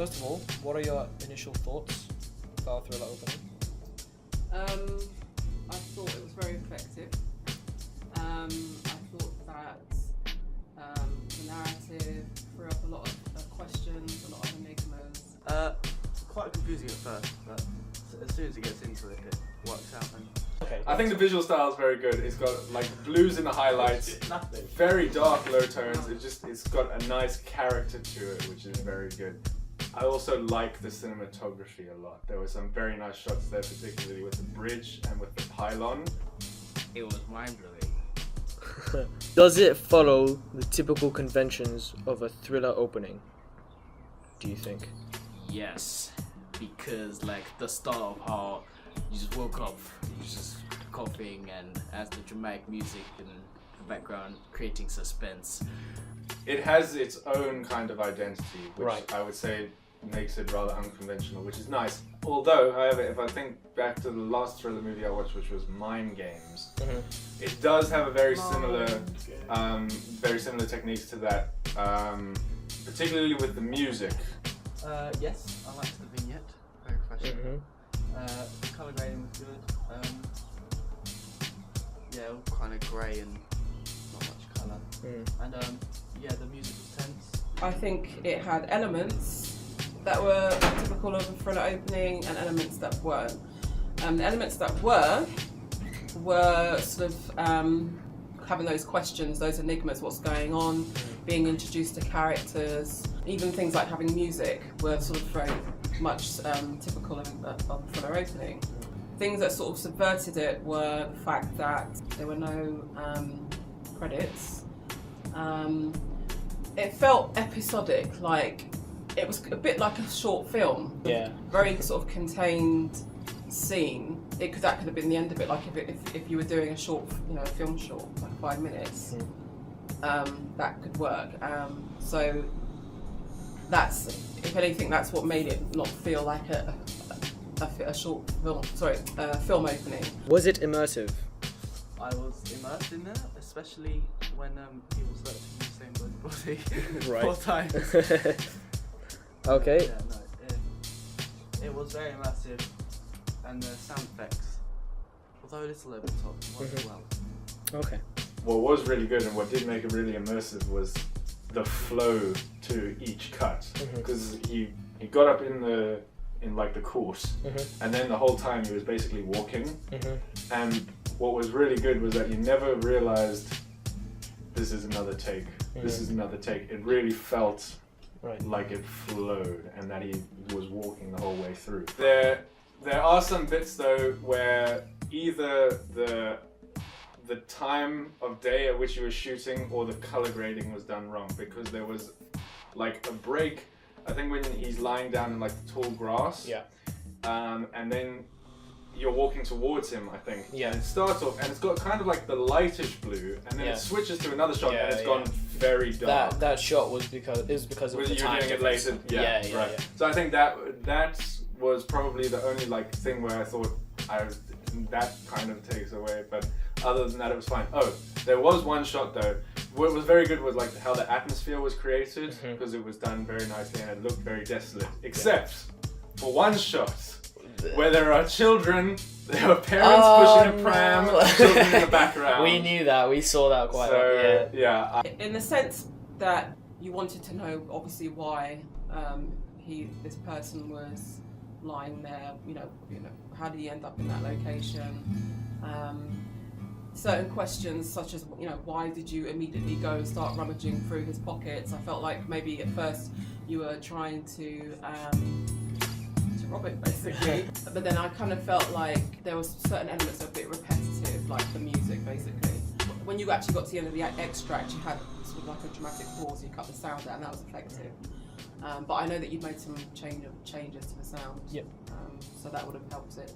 first of all, what are your initial thoughts about Thriller opening? I thought it was very effective. I thought that the narrative threw up a lot of questions, a lot of enigmas. Quite confusing at first, but as soon as it gets into it, it works out. And Okay. I think the visual style is very good. It's got like blues in the highlights, very dark low tones. It's got a nice character to it, which is very good. I also like the cinematography a lot. There were some very nice shots there, particularly with the bridge and with the pylon. it was mind-blowing. Does it follow the typical conventions of a thriller opening, do you think? Yes, because like the start of how you just woke up, you just coughing, and as the dramatic music in the background creating suspense. It has its own kind of identity, which Right. I would say makes it rather unconventional, which is nice. Although, however, if I think back to the last thriller movie I watched, which was Mind Games, it does have a very similar techniques to that, particularly with the music. Yes, I liked the vignette, very professional. The colour grading was good. Yeah, kind of grey and not much colour. And yeah, the music was tense. I think it had elements that were typical of a thriller opening and elements that weren't. The elements that were sort of having those questions, those enigmas, what's going on, being introduced to characters, even things like having music were sort of very much typical of a thriller opening. Things that sort of subverted it were the fact that there were no credits. It felt episodic, like it was a bit like a short film. Yeah. Very sort of contained scene. That could have been the end of it. Like if you were doing a short, a film short, like 5 minutes, that could work. So that's, if anything, that's what made it not feel like a short film. Sorry, film opening. Was it immersive? I was immersed in there, especially when he was searching the same body Right. 4 times. Okay. Yeah, no, it was very immersive, and the sound effects, although a little over the top, worked well. Okay. What was really good and what did make it really immersive was the flow to each cut, because he got up in the course, and then the whole time he was basically walking, and what was really good was that you never realized this is another take. This is another take. It really felt like it flowed and that he was walking the whole way through. There are some bits though where either the time of day at which he was shooting or the color grading was done wrong, because there was like a break, I think, when he's lying down in like the tall grass, and then you're walking towards him, I think. Yeah. And it starts off, and it's got kind of like the lightish blue, and then it switches to another shot, and it's gone very dark. That shot was because of the you time doing it difference. later? Yeah. Right. So I think that was probably the only like thing where I thought that kind of takes away, but other than that, it was fine. Oh, there was one shot though. What was very good was like how the atmosphere was created, because it was done very nicely and it looked very desolate. Except for one shot where there are children, there are parents pushing a pram, children in the background. We knew that. We saw that quite a lot. Yeah. In the sense that you wanted to know, obviously, why this person was lying there. How did he end up in that location? Certain questions, such as why did you immediately go and start rummaging through his pockets? I felt like maybe at first you were trying to rob it, basically. But then I kind of felt like there was certain elements that were a bit repetitive, like the music, basically. When you actually got to the end of the extract, you had sort of like a dramatic pause, you cut the sound out, and that was effective. But I know that you've made some changes to the sound, so that would have helped it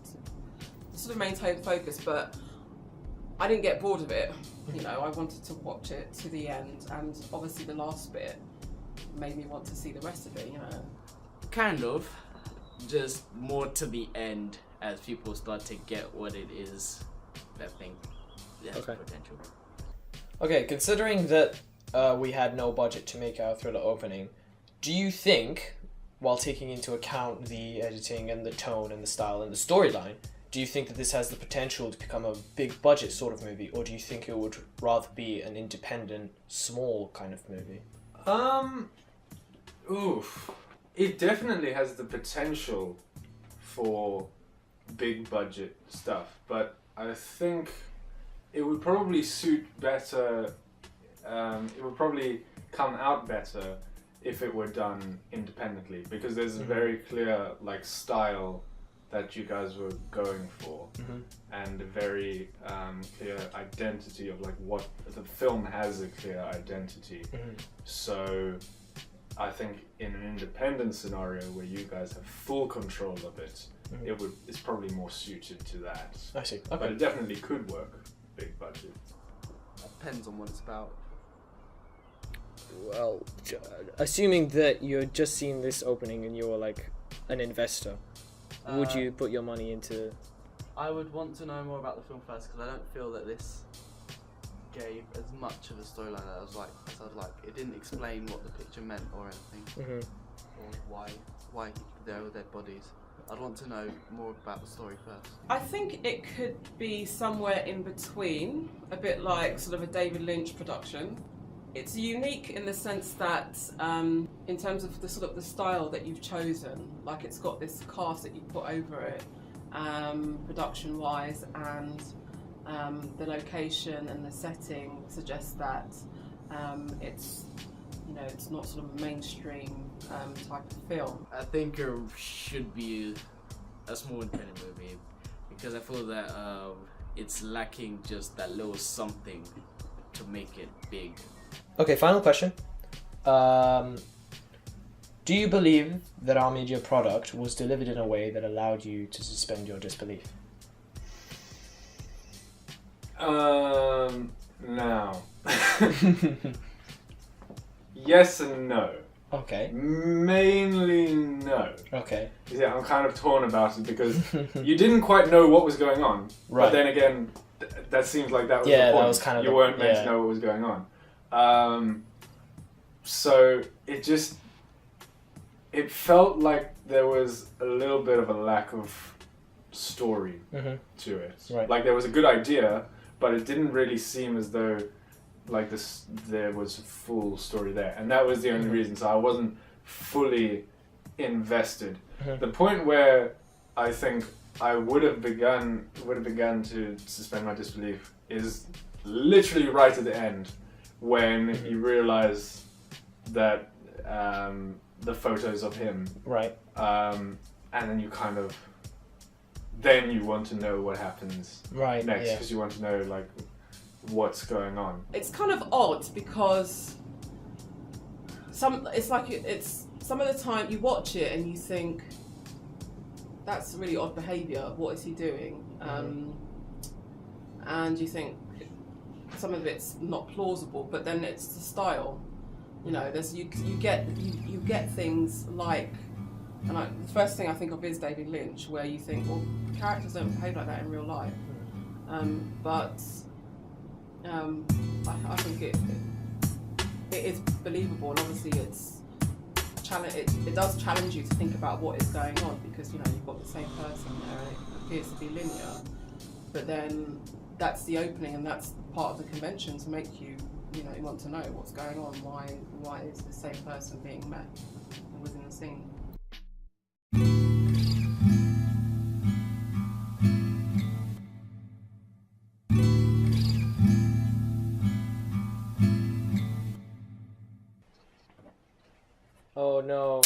to sort of maintain focus. But I didn't get bored of it. I wanted to watch it to the end, and obviously the last bit made me want to see the rest of it. Kind of, just more to the end as people start to get what it is. That thing has potential. Okay, considering that we had no budget to make our thriller opening, do you think while taking into account the editing and the tone and the style and the storyline, do you think that this has the potential to become a big budget sort of movie, or do you think it would rather be an independent, small kind of movie? Oof. It definitely has the potential for big budget stuff, but I think it would probably suit better, it would probably come out better if it were done independently, because there's a very clear like style that you guys were going for, and a very clear identity of like what the film has, a clear identity. So I think in an independent scenario where you guys have full control of it, it's probably more suited to that. I see. But Okay. it definitely could work, big budget. Depends on what it's about. Well, assuming that you're just seeing this opening and you're like an investor, would you put your money into... I would want to know more about the film first, because I don't feel that this gave as much of a storyline as I'd like. It didn't explain what the picture meant or anything, or why there were dead bodies. I'd want to know more about the story first. I think it could be somewhere in between, a bit like sort of a David Lynch production. It's unique in the sense that, in terms of the sort of the style that you've chosen, like it's got this cast that you put over it, production-wise, and the location and the setting suggests that it's, you know, it's not sort of a mainstream type of film. I think it should be a small independent movie, because I feel that it's lacking just that little something to make it big. Okay, final question. Do you believe that our media product was delivered in a way that allowed you to suspend your disbelief? Now. Yes and no. Okay. Mainly no. Okay. Yeah, I'm kind of torn about it because you didn't quite know what was going on. Right. But then again, that seems like that was Yeah, the point. that was kind of you the- weren't meant yeah. to know what was going on. So it felt like there was a little bit of a lack of story to it. Right. Like there was a good idea, but it didn't really seem as though like there was a full story there, and that was the only reason. So I wasn't fully invested. The point where I think I would have begun to suspend my disbelief is literally right at the end, when you realise that the photos of him, Right. and then you want to know what happens Right. next, Yeah. because you want to know like what's going on. It's kind of odd because some of the time you watch it and you think that's really odd behaviour. What is he doing? And you think some of it's not plausible, but then it's the style. You know, there's you get things like, and the first thing I think of is David Lynch, where you think, well, characters don't behave like that in real life, but I think it is believable, and obviously it does challenge you to think about what is going on, because you know you've got the same person there and it appears to be linear, but then that's the opening and that's part of the convention to make you want to know what's going on. Why is the same person being met within the scene? Oh no.